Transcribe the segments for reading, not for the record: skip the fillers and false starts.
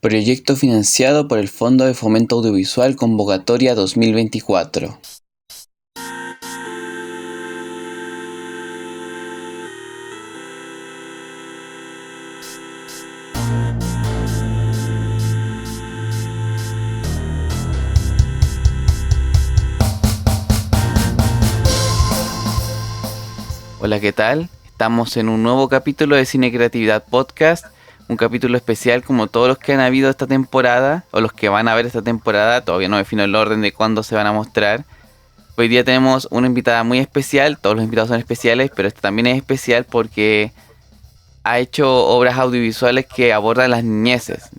Proyecto financiado por el Fondo de Fomento Audiovisual Convocatoria 2024. Hola, ¿qué tal? Estamos en un nuevo capítulo de Cine Creatividad Podcast, un capítulo especial como todos los que han habido esta temporada, o los que van a ver esta temporada. Todavía no defino el orden de cuándo se van a mostrar. Hoy día tenemos una invitada muy especial, todos los invitados son especiales, pero esta también es especial porque ha hecho obras audiovisuales que abordan las niñeces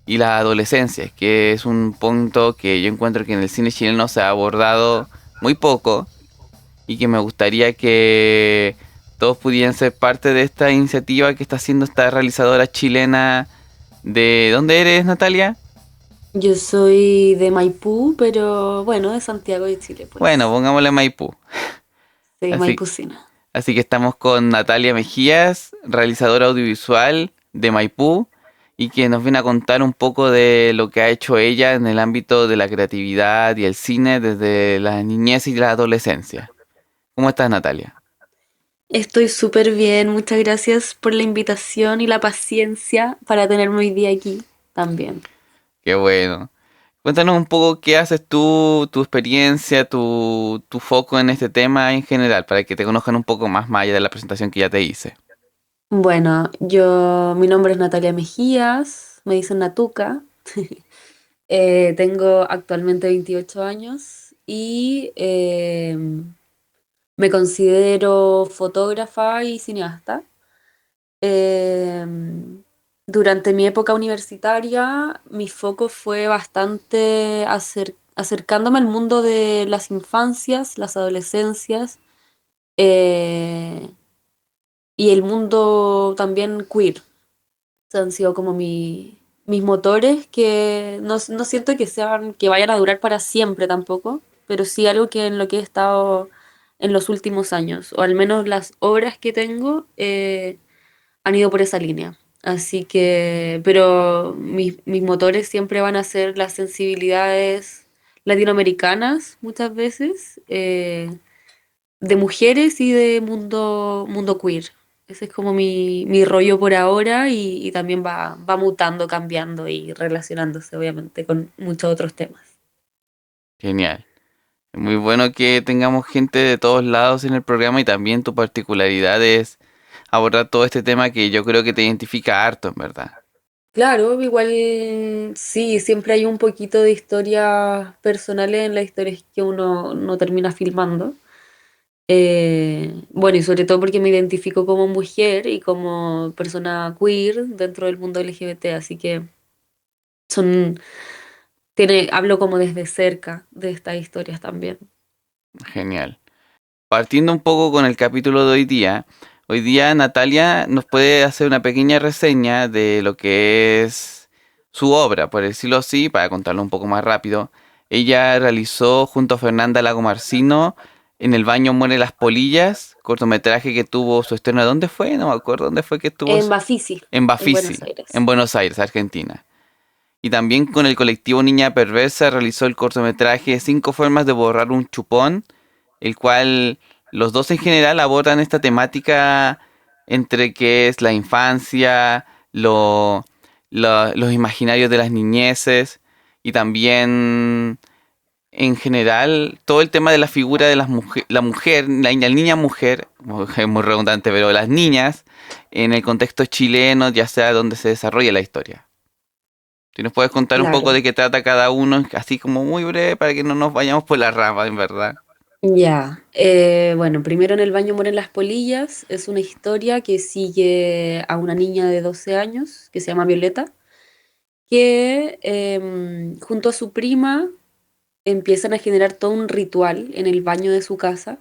y las adolescencias, que es un punto que yo encuentro que en el cine chileno se ha abordado muy poco y que me gustaría que todos pudieran ser parte de esta iniciativa que está haciendo esta realizadora chilena. ¿De dónde eres, Natalia? Yo soy de Maipú, pero bueno, de Santiago de Chile, Bueno, pues. pongámosle Maipú. Soy Así, maipucina. así que estamos con Natalia Mejías, realizadora audiovisual de Maipú, y que nos viene a contar un poco de lo que ha hecho ella en el ámbito de la creatividad y el cine desde la niñez y la adolescencia. ¿Cómo estás, Natalia? Estoy súper bien, muchas gracias por la invitación y la paciencia para tenerme hoy día aquí también. Qué bueno. Cuéntanos un poco qué haces tú, tu experiencia, tu foco en este tema en general, para que te conozcan un poco más allá de la presentación que ya te hice. Bueno, mi nombre es Natalia Mejías, me dicen Natuca. Tengo actualmente 28 años y me considero fotógrafa y cineasta. Durante mi época universitaria, mi foco fue bastante acercándome al mundo de las infancias, las adolescencias eh, y el mundo también queer. O sea, han sido como mis motores que no siento que sean, que vayan a durar para siempre tampoco, pero sí algo que en lo que he estado en los últimos años, o al menos las obras que tengo. Han ido por esa línea. Así que, pero mis motores siempre van a ser las sensibilidades latinoamericanas, muchas veces, de mujeres y de mundo queer. Ese es como mi rollo por ahora y también va mutando, cambiando y relacionándose, obviamente, con muchos otros temas. Genial. Es muy bueno que tengamos gente de todos lados en el programa y también tu particularidad es abordar todo este tema que yo creo que te identifica harto, en verdad. Claro, igual sí, siempre hay un poquito de historias personales en las historias que uno no termina filmando. Bueno, y sobre todo porque me identifico como mujer y como persona queer dentro del mundo LGBT, así que son, hablo como desde cerca de estas historias también. Genial. Partiendo un poco con el capítulo de hoy día Natalia nos puede hacer una pequeña reseña de lo que es su obra, por decirlo así, para contarlo un poco más rápido. Ella realizó junto a Fernanda Lago Marcino En el baño mueren las polillas, cortometraje que tuvo su estreno. ¿Dónde fue? No me acuerdo dónde fue que estuvo. En Bafisi, En en Buenos Bafisi, en Aires. Buenos Aires, Argentina. Y también con el colectivo Niña Perversa realizó el cortometraje Cinco formas de borrar un chupón, el cual los dos en general abordan esta temática entre qué es la infancia, los imaginarios de las niñeces y también en general todo el tema de la figura de la mujer, la niña mujer, es muy redundante, pero las niñas en el contexto chileno, ya sea donde se desarrolla la historia. Si nos puedes contar un poco Claro. de qué trata cada uno, así como muy breve, para que no nos vayamos por la rama, en verdad. Ya, bueno, primero en el baño mueren las polillas. Es una historia que sigue a una niña de 12 años que se llama Violeta, que junto a su prima empiezan a generar todo un ritual en el baño de su casa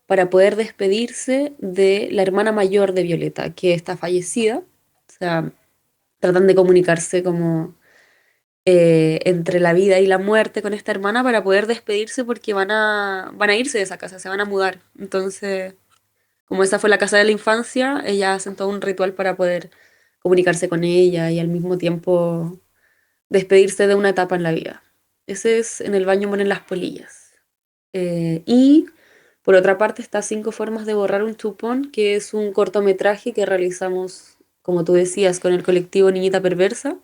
para poder despedirse de la hermana mayor de Violeta, que está fallecida. O sea, tratan de comunicarse como entre la vida y la muerte con esta hermana para poder despedirse porque van a irse de esa casa, se van a mudar. Entonces, como esa fue la casa de la infancia, ellas hacen todo un ritual para poder comunicarse con ella y al mismo tiempo despedirse de una etapa en la vida. Ese es En el baño mueren las polillas. Y por otra parte está Cinco formas de borrar un chupón, que es un cortometraje que realizamos, como tú decías, con el colectivo Niñita Perversa,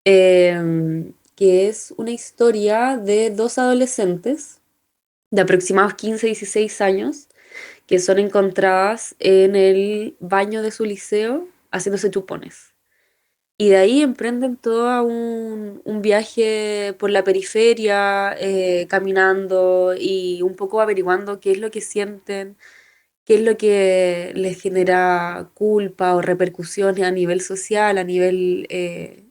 que es una historia de dos adolescentes de aproximados 15 16 años que son encontradas en el baño de su liceo haciéndose chupones. Y de ahí emprenden todo un viaje por la periferia, caminando y un poco averiguando qué es lo que sienten, qué es lo que les genera culpa o repercusiones a nivel social, a nivel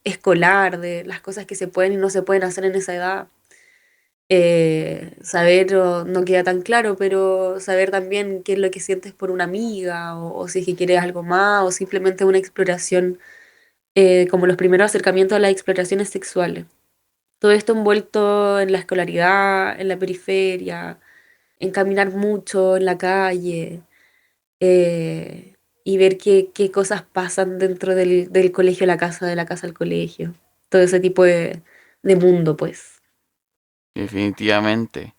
escolar, de las cosas que se pueden y no se pueden hacer en esa edad. Saber, no queda tan claro, pero saber también qué es lo que sientes por una amiga, o si es que quieres algo más, o simplemente una exploración, como los primeros acercamientos a las exploraciones sexuales. Todo esto envuelto en la escolaridad, en la periferia, en caminar mucho en la calle, y ver qué cosas pasan dentro del colegio a la casa, de la casa al colegio. Todo ese tipo de mundo, pues. Definitivamente.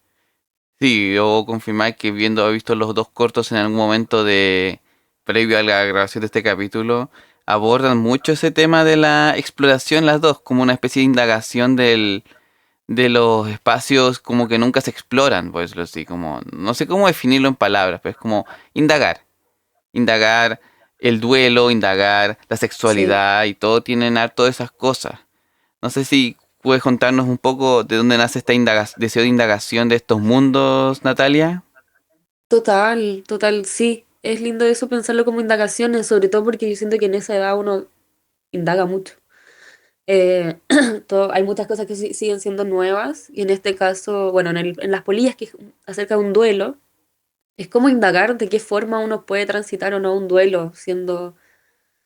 Sí, debo confirmar que he visto los dos cortos en algún momento de previo a la grabación de este capítulo, abordan mucho ese tema de la exploración las dos, como una especie de indagación de los espacios como que nunca se exploran, por decirlo así, como, no sé cómo definirlo en palabras, pero es como indagar el duelo, indagar la Sí. sexualidad y todo tienen harto de esas cosas. No sé si puedes contarnos un poco de dónde nace este deseo de indagación de estos mundos, Natalia. Total, total, sí. Es lindo eso pensarlo como indagaciones, sobre todo porque yo siento que en esa edad uno indaga mucho. Hay muchas cosas que siguen siendo nuevas y en este caso, bueno, en las polillas que es acerca de un duelo, es como indagar de qué forma uno puede transitar o no un duelo siendo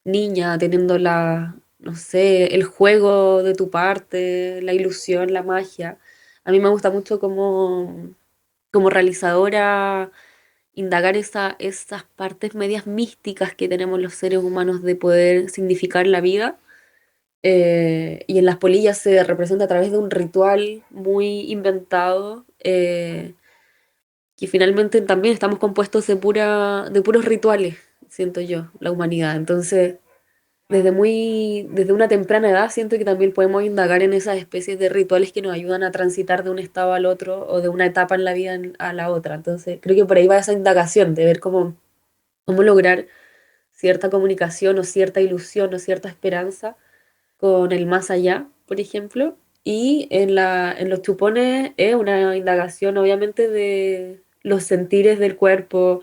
niña, teniendo no sé, el juego de tu parte, la ilusión, la magia. A mí me gusta mucho como realizadora indagar esas partes medias místicas que tenemos los seres humanos de poder significar la vida. Y en las polillas se representa a través de un ritual muy inventado, que finalmente también estamos compuestos de puros rituales, siento yo, la humanidad. Entonces, desde una temprana edad siento que también podemos indagar en esas especies de rituales que nos ayudan a transitar de un estado al otro o de una etapa en la vida a la otra. Entonces, creo que por ahí va esa indagación de ver cómo lograr cierta comunicación o cierta ilusión o cierta esperanza con el más allá, por ejemplo. Y en los chupones es una indagación obviamente de los sentires del cuerpo,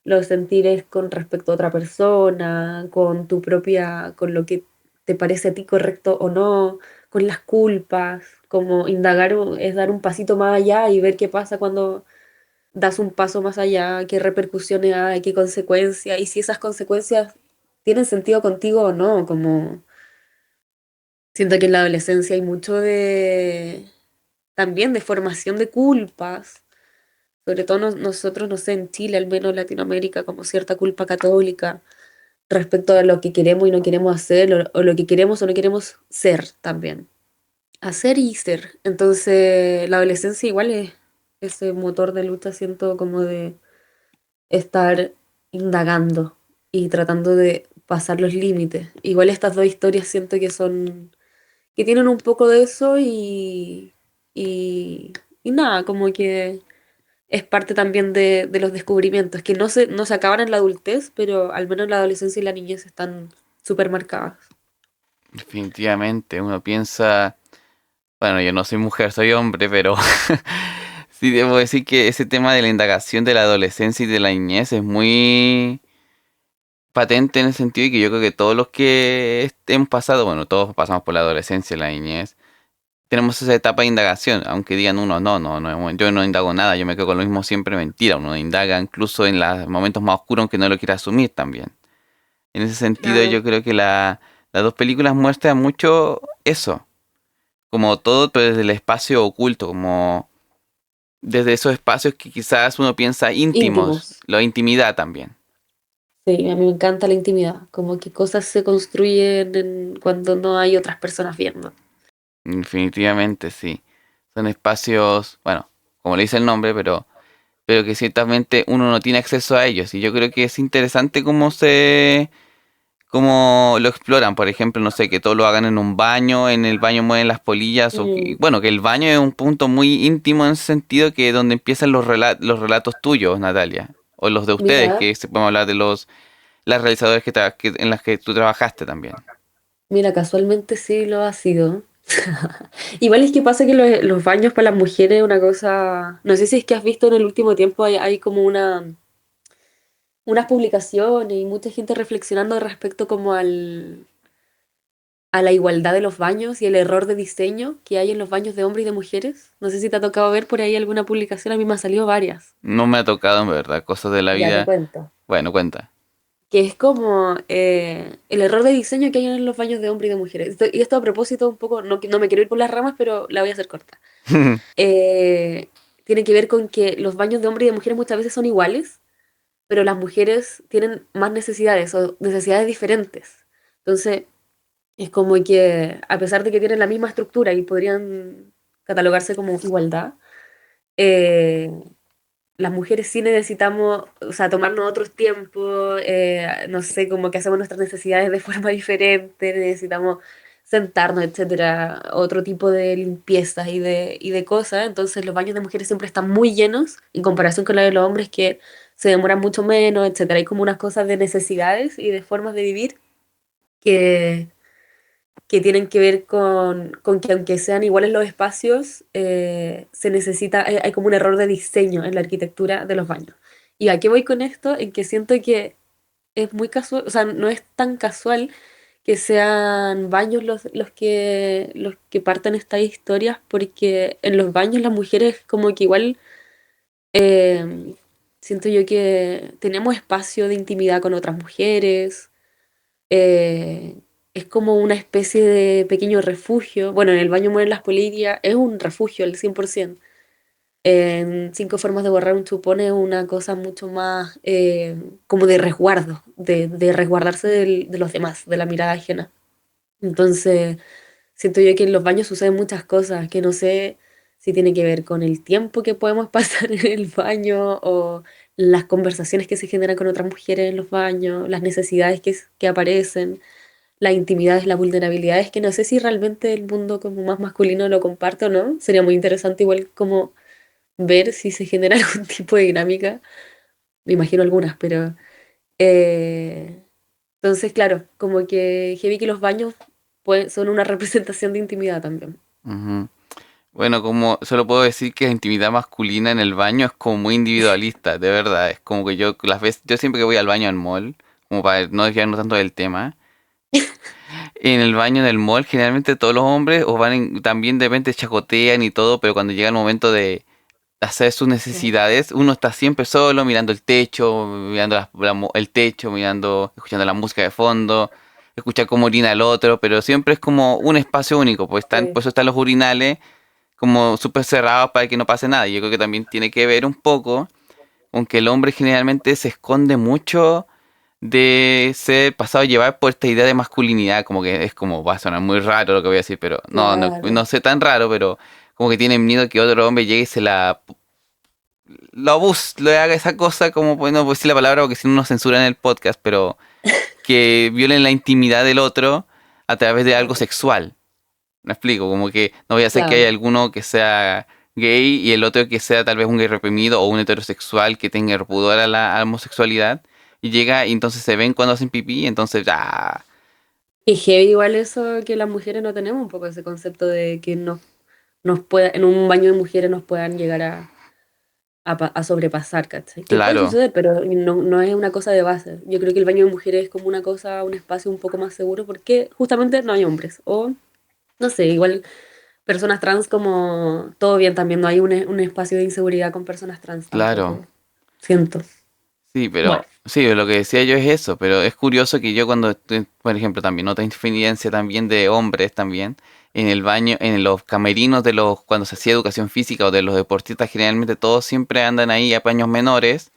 los sentires con respecto a otra persona, con tu propia, con lo que te parece a ti correcto o no, con las culpas, como indagar es dar un pasito más allá y ver qué pasa cuando das un paso más allá, qué repercusiones hay, qué consecuencias, y si esas consecuencias tienen sentido contigo o no, como siento que en la adolescencia hay mucho también de formación de culpas, sobre todo nosotros, no sé, en Chile, al menos en Latinoamérica, como cierta culpa católica respecto a lo que queremos y no queremos hacer, o lo que queremos o no queremos ser también. Hacer y ser. Entonces, la adolescencia igual es ese motor de lucha, siento como de estar indagando y tratando de pasar los límites. Igual estas dos historias siento que tienen un poco de eso y, y nada, como que es parte también de los descubrimientos, que no se acaban en la adultez, pero al menos la adolescencia y la niñez están súper marcadas. Definitivamente, uno piensa, bueno, yo no soy mujer, soy hombre, pero sí debo decir que ese tema de la indagación de la adolescencia y de la niñez es muy patente en el sentido de que yo creo que todos los que hemos pasado, bueno, todos pasamos por la adolescencia y la niñez, tenemos esa etapa de indagación, aunque digan uno, no, yo no indago nada, yo me quedo con lo mismo siempre, mentira, uno indaga incluso en los momentos más oscuros aunque no lo quiera asumir también. En ese sentido Claro. yo creo que las dos películas muestran mucho eso, como todo, pero desde el espacio oculto, como desde esos espacios que quizás uno piensa íntimos, Íntimos. la intimidad también. Sí, a mí me encanta la intimidad, como que cosas se construyen cuando no hay otras personas viendo. Definitivamente, sí. Son espacios, bueno, como le dice el nombre, pero que ciertamente uno no tiene acceso a ellos. Y yo creo que es interesante cómo lo exploran. Por ejemplo, no sé, que todo lo hagan en un baño, en el baño mueven las polillas, Mm, bueno, que el baño es un punto muy íntimo en ese sentido, que es donde empiezan los relatos tuyos, Natalia, o los de ustedes, Mira, que se podemos hablar de las realizadoras en las que tú trabajaste también. mira, casualmente sí lo ha sido. Igual es que pasa que los baños para las mujeres es una cosa, no sé si es que has visto en el último tiempo hay como unas publicaciones y mucha gente reflexionando respecto como a la igualdad de los baños y el error de diseño que hay en los baños de hombres y de mujeres. No sé si te ha tocado ver por ahí alguna publicación, a mí me han salido varias. No me ha tocado, en verdad, cosas de la Ya te vida. cuento. Bueno, cuenta. Que es como el error de diseño que hay en los baños de hombres y de mujeres. Y esto a propósito un poco, no me quiero ir por las ramas, pero la voy a hacer corta. Eh, Tiene que ver con que los baños de hombres y de mujeres muchas veces son iguales, pero las mujeres tienen más necesidades o necesidades diferentes. Entonces, es como que a pesar de que tienen la misma estructura y podrían catalogarse como igualdad, eh, las mujeres sí necesitamos, o sea, tomarnos otros tiempos, no sé, como que hacemos nuestras necesidades de forma diferente, necesitamos sentarnos, etcétera, otro tipo de limpiezas y de cosas. Entonces, los baños de mujeres siempre están muy llenos en comparación con los de los hombres que se demoran mucho menos, etcétera. Hay como unas cosas de necesidades y de formas de vivir que tienen que ver con que aunque sean iguales los espacios, se necesita, hay como un error de diseño en la arquitectura de los baños. ¿Y a qué voy con esto? En que siento que es muy casual, o sea, no es tan casual que sean baños los que partan estas historias, porque en los baños las mujeres como que igual eh, siento yo que tenemos espacio de intimidad con otras mujeres, eh, es como una especie de pequeño refugio. Bueno, en el baño mueren las polillas, es un refugio al 100%. En Cinco formas de borrar un chupón es una cosa mucho más como de resguardo, de resguardarse de los demás, de la mirada ajena. Entonces, siento yo que en los baños suceden muchas cosas que no sé si tiene que ver con el tiempo que podemos pasar en el baño o las conversaciones que se generan con otras mujeres en los baños, las necesidades que aparecen, las intimidades, las vulnerabilidades, que no sé si realmente el mundo como más masculino lo comparte o no. Sería muy interesante igual como ver si se genera algún tipo de dinámica. Me imagino algunas, pero... eh, entonces, claro, como que heavy que los baños son una representación de intimidad también. Ujú. Bueno, como solo puedo decir que la intimidad masculina en el baño es como muy individualista, de verdad. Es como que yo siempre que voy al baño al mall, como para no desviarnos tanto del tema, en el baño del mall generalmente todos los hombres también de repente chacotean y todo, pero cuando llega el momento de hacer sus Ya. necesidades, uno está siempre solo, mirando el techo, mirando el techo, escuchando la música de fondo, escuchar cómo orina el otro, pero siempre es como un espacio único, por Sí, eso están los urinales como súper cerrados para que no pase nada. Y yo creo que también tiene que ver un poco con que el hombre generalmente se esconde mucho de ser pasado a llevar por esta idea de masculinidad, como que es como, va a sonar muy raro lo que voy a decir, pero no claro. sé tan raro, pero como que tienen miedo que otro hombre llegue y lo abuse, le haga esa cosa, como, pues, no puedo decir la palabra porque si no nos censuran el podcast, pero que violen la intimidad del otro a través de algo sexual. Me explico, como que no voy a hacer que haya Claro. alguno que sea gay y el otro que sea tal vez un gay reprimido o un heterosexual que tenga pudor a la homosexualidad y llega y entonces se ven cuando hacen pipí, entonces ya, Y heavy igual eso que las mujeres no tenemos un poco ese concepto de que nos pueda, en un baño de mujeres nos puedan llegar a sobrepasar, ¿cachai? Que puede claro, suceder, pero no es una cosa de base. Yo creo que el baño de mujeres es como una cosa, un espacio un poco más seguro porque justamente no hay hombres. O, no sé, igual personas trans como todo bien también, no hay un espacio de inseguridad con personas trans claro. tampoco. Siento. Sí, Bueno. pero sí, lo que decía yo es eso, pero es curioso que yo cuando, por ejemplo, también otra experiencia también de hombres también, en el baño, en los camerinos cuando se hacía educación física o de los deportistas, generalmente todos siempre andan ahí a paños menores.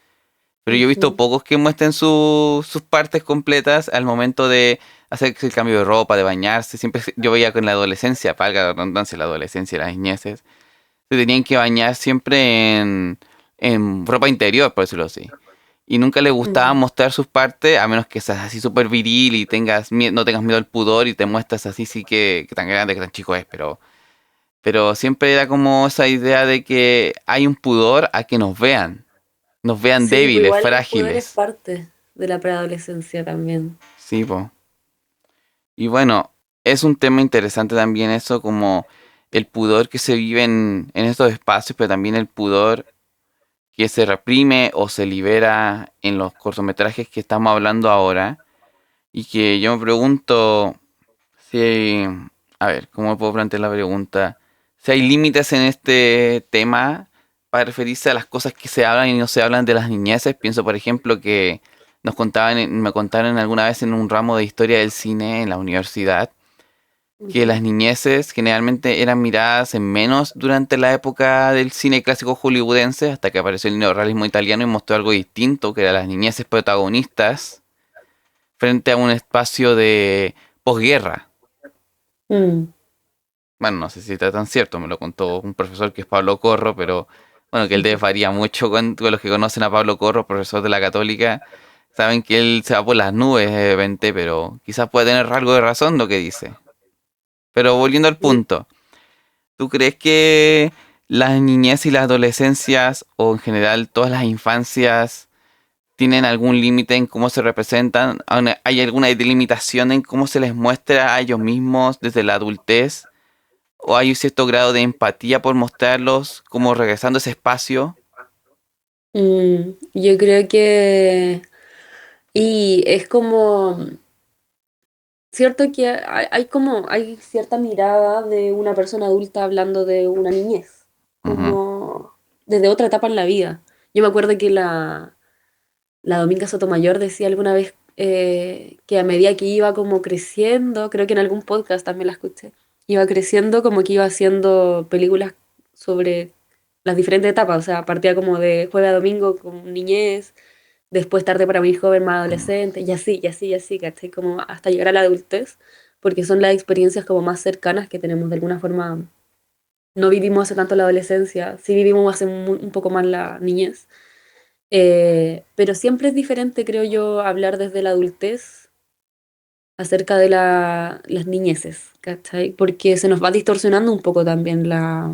Pero yo he visto Ujú. pocos que muestren sus partes completas al momento de hacerse el cambio de ropa, de bañarse. Siempre yo veía con la adolescencia, valga la redundancia, la adolescencia y las niñeces, se tenían que bañar siempre en ropa interior, por decirlo así. Y nunca les gustaba Mm. mostrar sus partes, a menos que seas así súper viril y no tengas miedo al pudor y te muestras así, sí que tan grande, que tan chico es, pero siempre era como esa idea de que hay un pudor a que nos vean Sí, pues débiles, igual el poder es frágiles. parte de la preadolescencia también. Sí, po. Y bueno, es un tema interesante también eso, como el pudor que se vive en estos espacios, pero también el pudor que se reprime o se libera en los cortometrajes que estamos hablando ahora. Y que yo me pregunto si, a ver, ¿cómo puedo plantear la pregunta? Si hay límites en este tema para referirse a las cosas que se hablan y no se hablan de las niñeces. Pienso, por ejemplo, que me contaron alguna vez en un ramo de historia del cine en la universidad que Ujú. las niñeces generalmente eran miradas en menos durante la época del cine clásico hollywoodense, hasta que apareció el neorrealismo italiano y mostró algo distinto, que eran las niñeces protagonistas frente a un espacio de posguerra. Mm. Bueno, no sé si está tan cierto, me lo contó un profesor que es Pablo Corro, pero bueno, que él debe varía mucho con los que conocen a Pablo Corro, profesor de la Católica, saben que él se va por las nubes de repente, pero quizás puede tener algo de razón lo que dice. Pero volviendo al Sí. punto, ¿tú crees que las niñez y las adolescencias, o en general todas las infancias, tienen algún límite en cómo se representan? ¿Hay alguna delimitación en cómo se les muestra a ellos mismos desde la adultez? ¿O hay un cierto grado de empatía por mostrarlos como regresando a ese espacio? Yo creo que... Y es como... Cierto que hay como... Hay cierta mirada de una persona adulta hablando de una niñez. Ujú. Como desde otra etapa en la vida. Yo me acuerdo que la Dominga Sotomayor decía alguna vez que a medida que iba como creciendo, creo que en algún podcast también la escuché, iba creciendo como que iba haciendo películas sobre las diferentes etapas, o sea, partía como de jueves a domingo con niñez, después tarde para mi joven más adolescente, y así, y así, y así, ¿cachai? Como hasta llegar a la adultez, porque son las experiencias como más cercanas que tenemos de alguna forma. No vivimos hace tanto la adolescencia, sí vivimos hace un poco más la niñez. Pero siempre es diferente, creo yo, hablar desde la adultez acerca de las niñeces, ¿cachai? Porque se nos va distorsionando un poco también la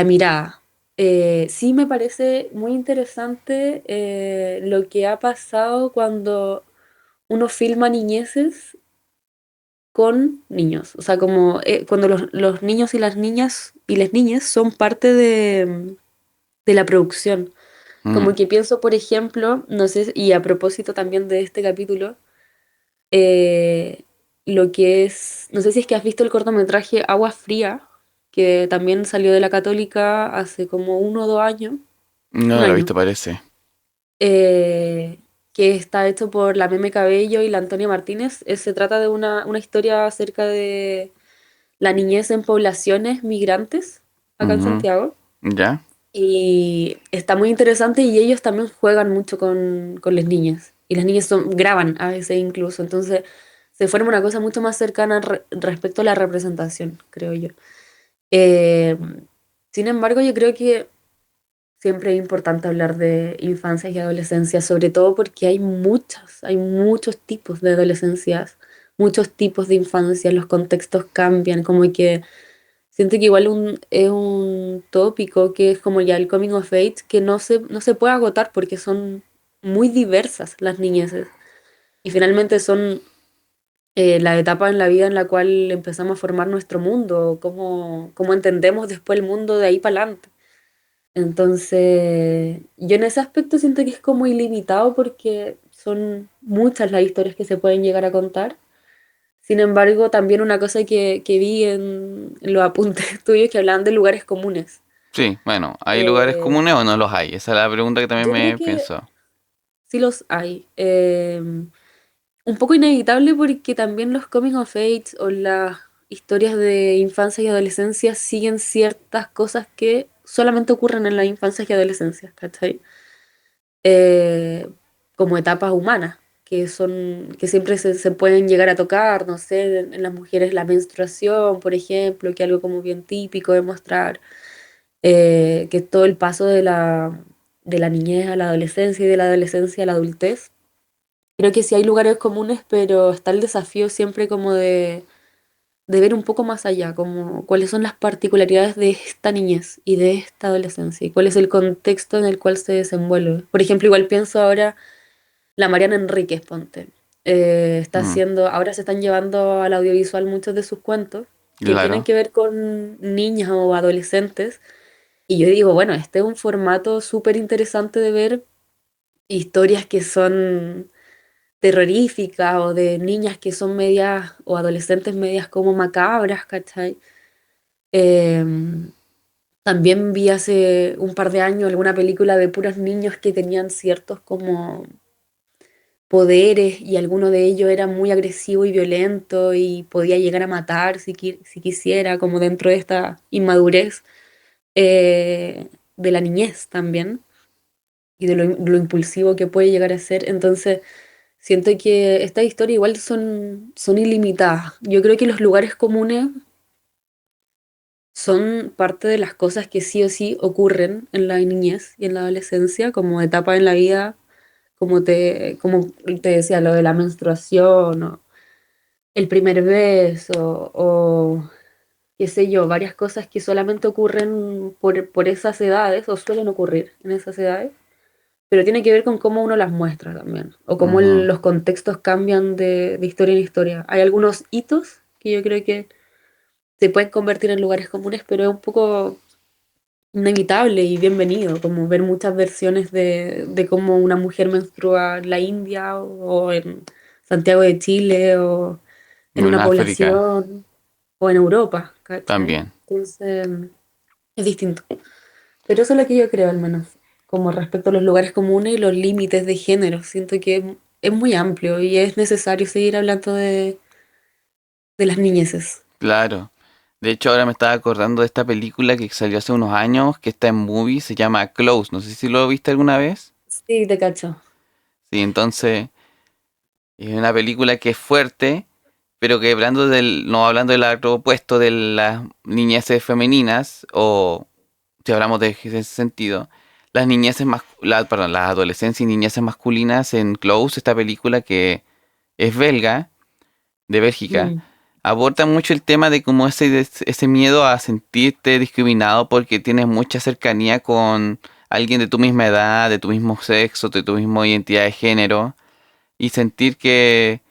mirada. Sí me parece muy interesante lo que ha pasado cuando uno filma niñeces con niños. O sea, como cuando los niños y las niñas y las niñas son parte de la producción. Mm. Como que pienso, por ejemplo, no sé, y a propósito también de este capítulo, eh, lo que es, no sé si es que has visto el cortometraje Agua Fría, que también salió de la Católica hace como 1 o 2 años, No un lo he año, visto, parece. eh, que está hecho por la Meme Cabello y la Antonia Martínez. Se trata de una historia acerca de la niñez en poblaciones migrantes acá en Ujú. Santiago. ¿Ya? Y está muy interesante y ellos también juegan mucho con las niñas. Y las niñas graban a veces incluso. Entonces se forma una cosa mucho más cercana respecto a la representación, creo yo. Eh, Sin embargo, yo creo que siempre es importante hablar de infancia y adolescencia, sobre todo porque hay muchos tipos de adolescencias, muchos tipos de infancia, los contextos cambian, como que siento que igual es un tópico que es como ya el coming of age, que no se puede agotar porque son muy diversas las niñeces. Y finalmente son la etapa en la vida en la cual empezamos a formar nuestro mundo, cómo entendemos después el mundo de ahí para adelante. Entonces, yo en ese aspecto siento que es como ilimitado porque son muchas las historias que se pueden llegar a contar. Sin embargo, también una cosa que vi en los apuntes tuyos que hablaban de lugares comunes. Sí, bueno, ¿hay lugares Eh, comunes o no los hay? Esa es la pregunta que también yo creo me que pienso. sí los hay. Un poco inevitable porque también los coming of age o las historias de infancia y adolescencia siguen ciertas cosas que solamente ocurren en la infancia y adolescencia, ¿cachai? Eh, Como etapas humanas. que siempre se pueden llegar a tocar, no sé, en las mujeres la menstruación, por ejemplo, que es algo como bien típico de mostrar, que todo el paso de la niñez a la adolescencia y de la adolescencia a la adultez. Creo que sí hay lugares comunes, pero está el desafío siempre como de ver un poco más allá, como cuáles son las particularidades de esta niñez y de esta adolescencia y cuál es el contexto en el cual se desenvuelve. Por ejemplo, igual pienso ahora la Mariana Enríquez, ponte. Está Mm, haciendo, ahora se están llevando al audiovisual muchos de sus cuentos que tienen claro. que ver con niñas o adolescentes. Y yo digo, bueno, este es un formato súper interesante de ver historias que son terroríficas o de niñas que son medias o adolescentes medias como macabras, ¿cachai? Em, También vi hace un par de años alguna película de puros niños que tenían ciertos como poderes y alguno de ellos era muy agresivo y violento y podía llegar a matar si quisiera, como dentro de esta inmadurez de la niñez también y de lo impulsivo que puede llegar a ser. Entonces, siento que estas historias igual son ilimitadas. Yo creo que los lugares comunes son parte de las cosas que sí o sí ocurren en la niñez y en la adolescencia, como etapa en la vida, como te decía, lo de la menstruación o el primer beso o qué sé yo, varias cosas que solamente ocurren por esas edades o suelen ocurrir en esas edades, pero tiene que ver con cómo uno las muestra también o cómo Ujú. los contextos cambian de historia en historia. Hay algunos hitos que yo creo que se pueden convertir en lugares comunes, pero es un poco inevitable y bienvenido, como ver muchas versiones de cómo una mujer menstrua en la India o en Santiago de Chile o en En una África población o en Europa, ¿cachai? también. Entonces es distinto. Pero eso es lo que yo creo al menos, como respecto a los lugares comunes y los límites de género. Siento que es muy amplio y es necesario seguir hablando de las niñeces. Claro. De hecho, ahora me estaba acordando de esta película que salió hace unos años, que está en movie, se llama Close. No sé si lo viste alguna vez. Sí, te cacho. Sí, entonces es una película que es fuerte, pero que hablando no hablando del lado opuesto de las niñeces femeninas, o si hablamos de ese sentido, las niñeces perdón, las adolescencias y niñeces masculinas en Close, esta película que es belga, de Bélgica, Mm, aborda mucho el tema de cómo ese miedo a sentirte discriminado porque tienes mucha cercanía con alguien de tu misma edad, de tu mismo sexo, de tu misma identidad de género, y sentir que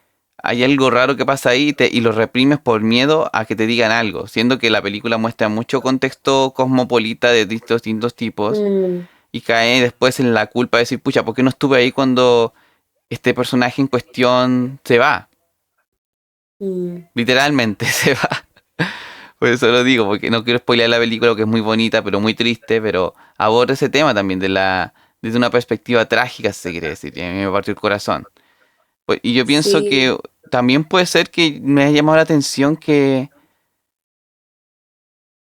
hay algo raro que pasa ahí y lo reprimes por miedo a que te digan algo, siendo que la película muestra mucho contexto cosmopolita de distintos tipos mm, y cae después en la culpa de decir, pucha, ¿por qué no estuve ahí cuando este personaje en cuestión se va? mm. Literalmente se va. Por eso lo digo, porque no quiero spoilear la película, que es muy bonita, pero muy triste, pero aborda ese tema también desde una perspectiva trágica, si se quiere decir, y a mí me partió el corazón. Y yo pienso que Sí, también puede ser que me haya llamado la atención que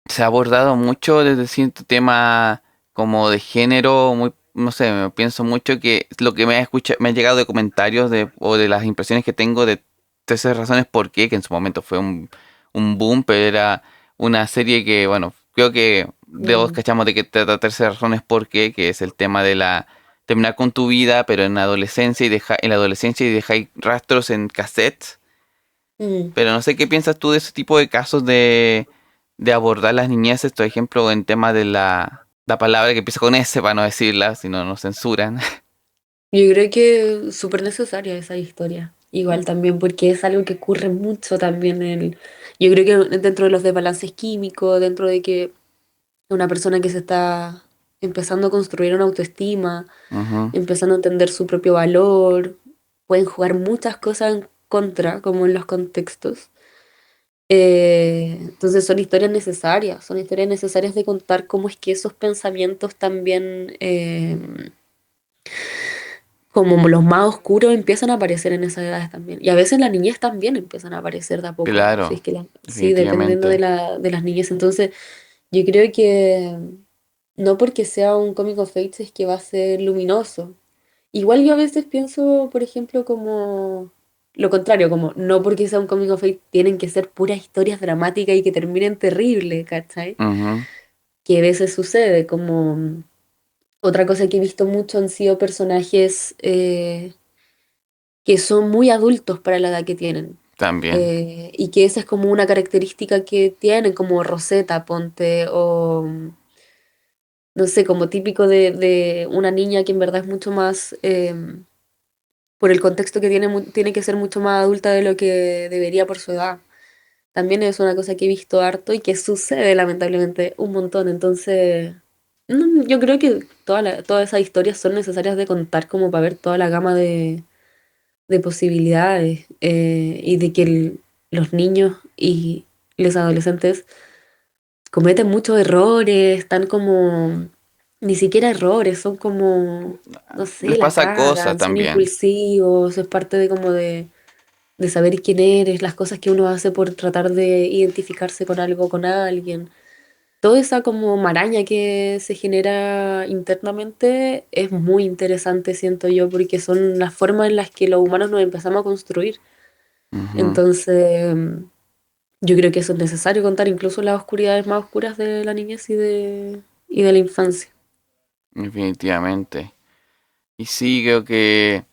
se ha abordado mucho desde cierto tema como de género, muy, no sé, pienso mucho que lo que me ha llegado de comentarios o de las impresiones que tengo de 13 razones por qué, que en su momento fue un boom, pero era una serie que, bueno, creo que de vos mm, cachamos de que trata 13 razones por qué, que es el tema de la terminar con tu vida, pero en la adolescencia en la adolescencia y dejáis rastros en cassettes. mm. Pero no sé qué piensas tú de ese tipo de casos de abordar las niñeces, por ejemplo, en tema de la palabra que empieza con S, para no decirla, si no nos censuran. Yo creo que es súper necesaria esa historia. Igual también porque es algo que ocurre mucho también yo creo que dentro de los desbalances químicos, dentro de que una persona que se está empezando a construir una autoestima, Ujú. empezando a entender su propio valor, pueden jugar muchas cosas en contra, como en los contextos. Entonces son historias necesarias de contar cómo es que esos pensamientos también como los más oscuros empiezan a aparecer en esas edades también. Y a veces en la niñez también empiezan a aparecer de a poco. Si es Claro, que sí, dependiendo definitivamente. de las niñez. Entonces, yo creo que no porque sea un cómic of age es que va a ser luminoso. igual yo a veces pienso, por ejemplo, como lo contrario, como no porque sea un coming of age tienen que ser puras historias dramáticas y que terminen terrible, ¿cachai? Ujú, Que a veces sucede, como otra cosa que he visto mucho han sido personajes que son muy adultos para la edad que tienen. también. Y que esa es como una característica que tienen, como Rosetta, ponte, o no sé, como típico de una niña que en verdad es mucho más, por el contexto que tiene, tiene que ser mucho más adulta de lo que debería por su edad. También es una cosa que he visto harto y que sucede lamentablemente un montón. Entonces, yo creo que todas esas historias son necesarias de contar como para ver toda la gama de posibilidades y de que los niños y los adolescentes cometen muchos errores, están como, ni siquiera errores, son como, no sé, Les la pasa cosas cagan, son también. impulsivos, es parte de como de saber quién eres, las cosas que uno hace por tratar de identificarse con algo, con alguien. Toda esa como maraña que se genera internamente es muy interesante, siento yo, porque son las formas en las que los humanos nos empezamos a construir. Ujú, Entonces, yo creo que eso es necesario contar, incluso las oscuridades más oscuras de la niñez y de la infancia. definitivamente. Y sí, creo que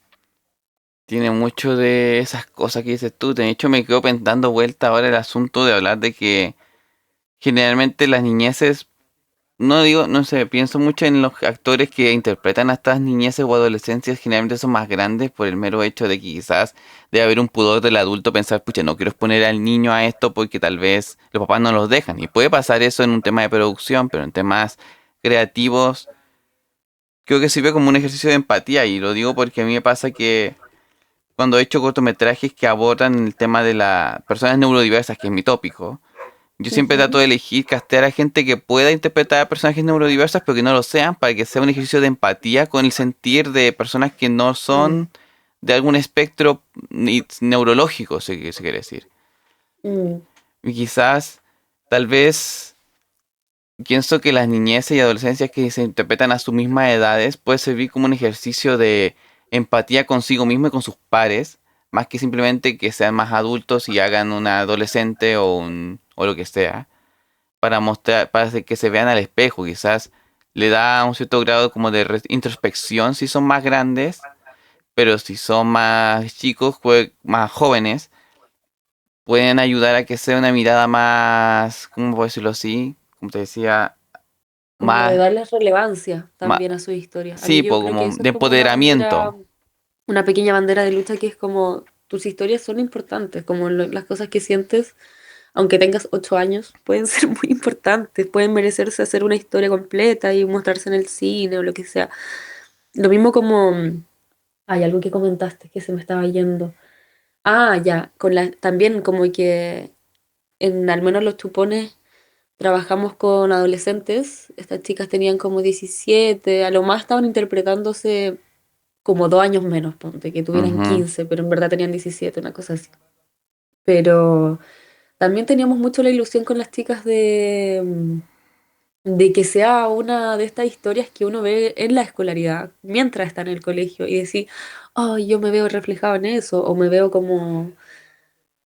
tiene mucho de esas cosas que dices tú. De hecho, me quedo dando vuelta ahora el asunto de hablar de que generalmente las niñeces, no digo, no sé, pienso mucho en los actores que interpretan a estas niñeces o adolescencias, generalmente son más grandes por el mero hecho de que quizás debe haber un pudor del adulto pensar, pucha, no quiero exponer al niño a esto porque tal vez los papás no los dejan. Y puede pasar eso en un tema de producción, pero en temas creativos, creo que sirve como un ejercicio de empatía. Y lo digo porque a mí me pasa que cuando he hecho cortometrajes que abordan el tema de las personas neurodiversas, que es mi tópico, yo siempre trato Ujú. de elegir castear a gente que pueda interpretar a personajes neurodiversos, pero que no lo sean, para que sea un ejercicio de empatía con el sentir de personas que no Mm, son de algún espectro neurológico, se quiere decir. mm, Y quizás, tal vez, pienso que las niñeces y adolescencias que se interpretan a sus mismas edades puede servir como un ejercicio de empatía consigo mismo y con sus pares, más que simplemente que sean más adultos y hagan un adolescente o lo que sea para mostrar, que se vean al espejo, quizás le da un cierto grado como de introspección si son más grandes, pero si son más chicos, más jóvenes, pueden ayudar a que sea una mirada más, ¿cómo puedo decirlo así? Como te decía, como de más, darles relevancia más, también a su historia. A mí sí, yo creo que como eso es de como una bandera, empoderamiento. una pequeña bandera de lucha que es como tus historias son importantes, como las cosas que sientes, aunque tengas 8 años, pueden ser muy importantes, pueden merecerse hacer una historia completa y mostrarse en el cine o lo que sea. Lo mismo como, hay algo que comentaste que se me estaba yendo. Ah, ya, también como que en al menos los chupones trabajamos con adolescentes, estas chicas tenían como 17, a lo más estaban interpretándose como 2 años menos, ponte, que tuvieran Ujú, 15 pero en verdad tenían 17 una cosa así. Pero también teníamos mucho la ilusión con las chicas de que sea una de estas historias que uno ve en la escolaridad, mientras está en el colegio, y decir, oh, yo me veo reflejado en eso, o me veo como,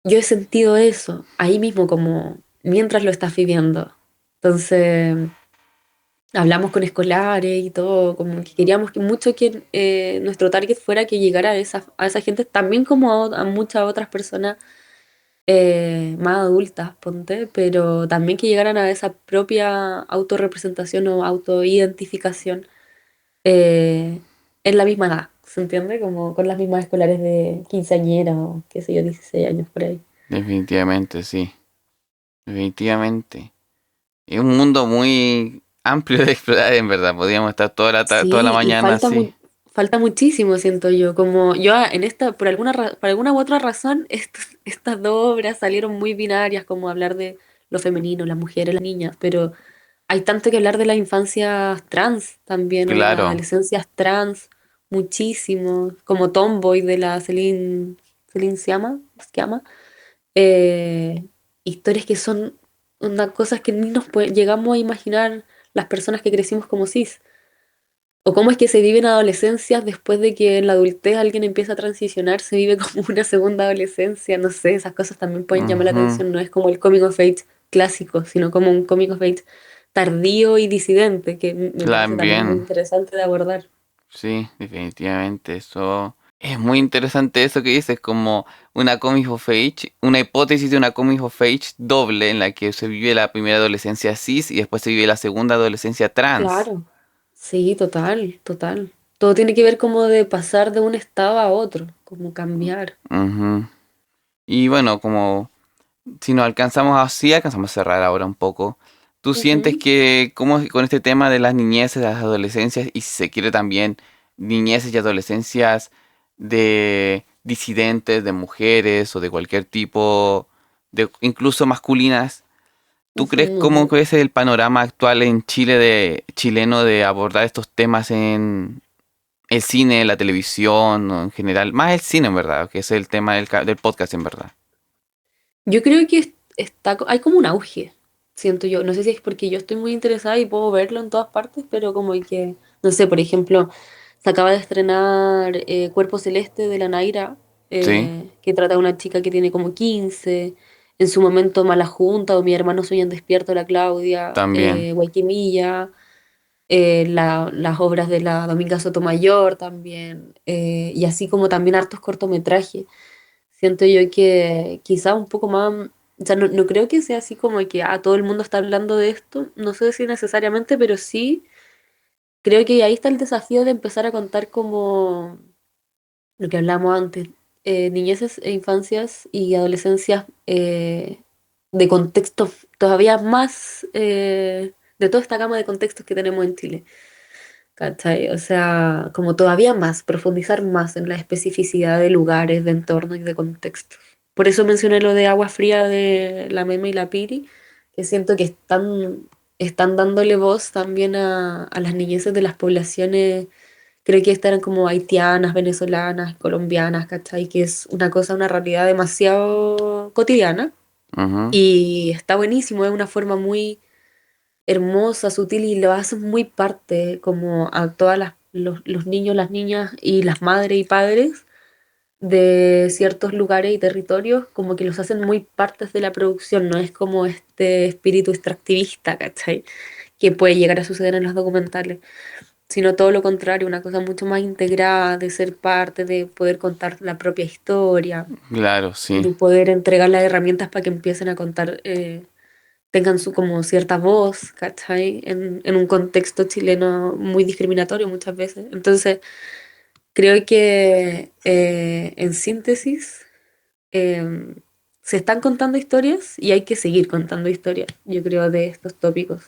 yo he sentido eso, ahí mismo, como mientras lo estás viviendo. Entonces, hablamos con escolares y todo, como que queríamos que mucho que nuestro target fuera que llegara a esa gente, también como a muchas otras personas más adultas, ponte, pero también que llegaran a esa propia autorrepresentación o autoidentificación eh, en la misma edad, ¿se entiende? Como con las mismas escolares de quinceañera o qué sé yo, 16 años por ahí. definitivamente, sí, definitivamente. Es un mundo muy amplio de explorar, en verdad. Podríamos estar toda la Sí, y mañana así. falta muchísimo, siento yo. Como yo en esta, por alguna u otra razón, estas dos obras salieron muy binarias, como hablar de lo femenino, las mujeres, las niñas, pero hay tanto que hablar de las infancias trans también, o de las Claro. adolescencias trans, muchísimo, como Tomboy de la Celine Sciamma, eh, historias que son una cosas que ni llegamos a imaginar las personas que crecimos como cis. o cómo es que se vive en adolescencias después de que en la adultez alguien empieza a transicionar, se vive como una segunda adolescencia, no sé, esas cosas también pueden llamar la Ujú. atención, no es como el coming of age clásico, sino como un coming of age tardío y disidente, que me parece también muy También, interesante de abordar. sí, definitivamente. Eso es muy interesante eso que dices, como una coming of age, una hipótesis de una coming of age doble en la que se vive la primera adolescencia cis y después se vive la segunda adolescencia trans. Claro, sí, total, total. Todo tiene que ver como de pasar de un estado a otro, como cambiar. Ujú. Y bueno, como si nos alcanzamos así, alcanzamos a cerrar ahora un poco. ¿Tú sientes Ujú. que, cómo es con este tema de las niñeces, las adolescencias, y si se quiere también niñeces y adolescencias de disidentes, de mujeres o de cualquier tipo, de incluso masculinas, ¿tú crees cómo Ujú. es el panorama actual en Chile de chileno de abordar estos temas en el cine, la televisión, o en general? Más el cine, en verdad, que es el tema del podcast, en verdad. Yo creo que está, hay como un auge, siento yo. No sé si es porque yo estoy muy interesada y puedo verlo en todas partes, pero como que, no sé, por ejemplo, se acaba de estrenar Cuerpo Celeste de la Naira, Sí, que trata de una chica que tiene como 15. En su momento Mala Junta o Mi hermano sueñan despierto, la Claudia, también. Guayquimilla, las obras de la Dominga Sotomayor también, y así como también hartos cortometrajes. Siento yo que quizá un poco más, o sea, no creo que sea así como que todo el mundo está hablando de esto, no sé si necesariamente, pero sí creo que ahí está el desafío de empezar a contar como lo que hablamos antes, niñeces e infancias y adolescencias de contextos todavía más, de toda esta gama de contextos que tenemos en Chile. ¿Cachai? O sea, como todavía más, profundizar más en la especificidad de lugares, de entorno y de contexto. Por eso mencioné lo de Agua Fría de la Meme y la Piri, que siento que están dándole voz también a las niñeces de las poblaciones, creo que estas eran como haitianas, venezolanas, colombianas, ¿cachai? Que es una cosa, una realidad demasiado cotidiana. Ujú. Y está buenísimo, es una forma muy hermosa, sutil y lo hace muy parte como a todas los niños, las niñas y las madres y padres de ciertos lugares y territorios, como que los hacen muy partes de la producción, no es como este espíritu extractivista, ¿cachai? Que puede llegar a suceder en los documentales, sino todo lo contrario, una cosa mucho más integrada, de ser parte, de poder contar la propia historia, Claro, sí, de poder entregar las herramientas para que empiecen a contar tengan su como cierta voz, ¿cachai? En un contexto chileno muy discriminatorio muchas veces. Entonces, creo que en síntesis eh, se están contando historias y hay que seguir contando historias, yo creo, de estos tópicos.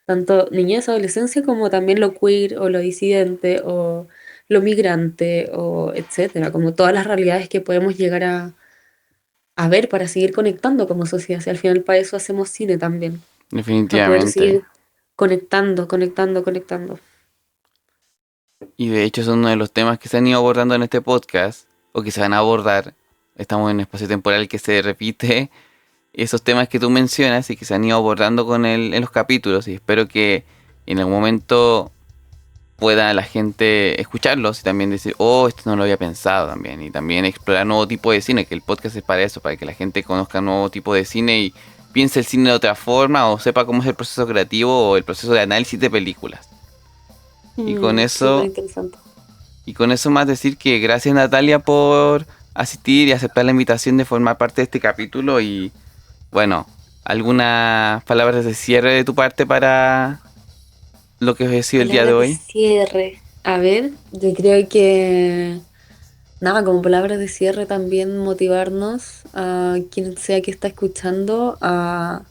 Tanto niñez, adolescencia, como también lo queer o lo disidente o lo migrante o etcétera, como todas las realidades que podemos llegar a ver para seguir conectando como sociedad. Si al final para eso hacemos cine también, para poder definitivamente. seguir conectando, conectando, conectando. Y de hecho es uno de los temas que se han ido abordando en este podcast, o que se van a abordar. Estamos en un espacio temporal que se repite esos temas que tú mencionas y que se han ido abordando en los capítulos. Y espero que en algún momento pueda la gente escucharlos y también decir, oh, esto no lo había pensado también. Y también explorar nuevo tipo de cine, que el podcast es para eso, para que la gente conozca nuevo tipo de cine y piense el cine de otra forma o sepa cómo es el proceso creativo o el proceso de análisis de películas. Y con Súper eso, interesante. y con eso más decir que gracias Natalia por asistir y aceptar la invitación de formar parte de este capítulo y bueno, algunas palabras de cierre de tu parte para lo que ha sido el día de Palabras de hoy. cierre. A ver, yo creo que nada, como palabras de cierre también motivarnos a quien sea que está escuchando a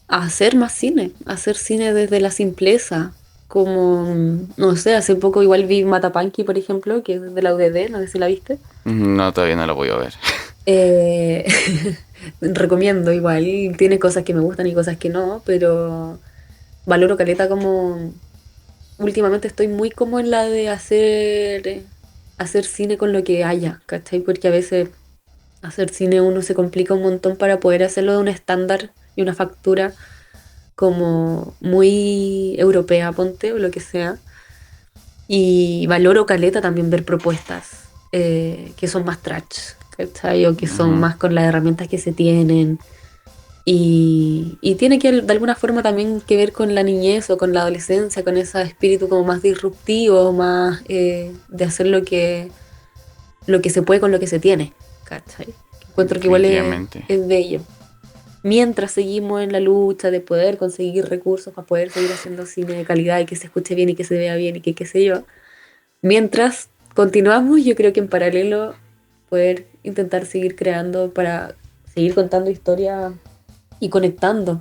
hacer más cine, a hacer cine desde la simpleza. Como, no sé, hace poco igual vi Matapanqui, por ejemplo, que es de la UDD, no sé si la viste. No, todavía no lo voy a ver. Eh, recomiendo igual, tiene cosas que me gustan y cosas que no, pero valoro caleta como últimamente estoy muy como en la de hacer cine con lo que haya, ¿cachai? Porque a veces hacer cine uno se complica un montón para poder hacerlo de un estándar y una factura como muy europea, ponte, o lo que sea. Y valoro caleta también ver propuestas que son más trash, ¿cachai? O que son Ujú. más con las herramientas que se tienen. Y tiene que de alguna forma también que ver con la niñez o con la adolescencia, con ese espíritu como más disruptivo, más de hacer lo que se puede con lo que se tiene, ¿cachai? Encuentro que igual Definitivamente. es bello. Mientras seguimos en la lucha de poder conseguir recursos para poder seguir haciendo cine de calidad y que se escuche bien y que se vea bien y que qué sé yo, mientras continuamos, yo creo que en paralelo poder intentar seguir creando para seguir contando historias y conectando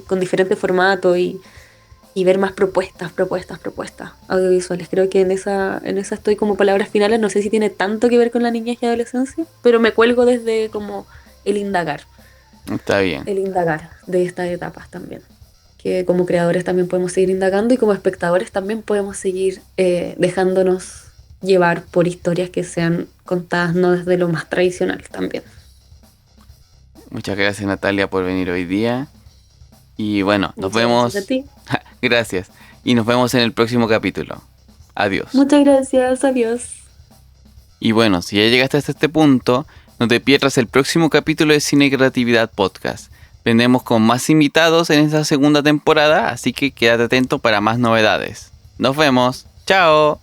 con diferentes formatos y ver más propuestas audiovisuales. Creo que en esa estoy como palabras finales. No sé si tiene tanto que ver con la niñez y adolescencia, pero me cuelgo desde como el indagar, Está bien. el indagar de estas etapas también. Que como creadores también podemos seguir indagando y como espectadores también podemos seguir dejándonos llevar por historias que sean contadas no desde lo más tradicional también. Muchas gracias, Natalia, por venir hoy día. Y bueno, nos Muchas gracias a vemos. ti. Gracias. Y nos vemos en el próximo capítulo. Adiós. Muchas gracias, adiós. Y bueno, si ya llegaste hasta este punto, no te pierdas el próximo capítulo de Cine Creatividad Podcast. Vendremos con más invitados en esta segunda temporada, así que quédate atento para más novedades. Nos vemos. Chao.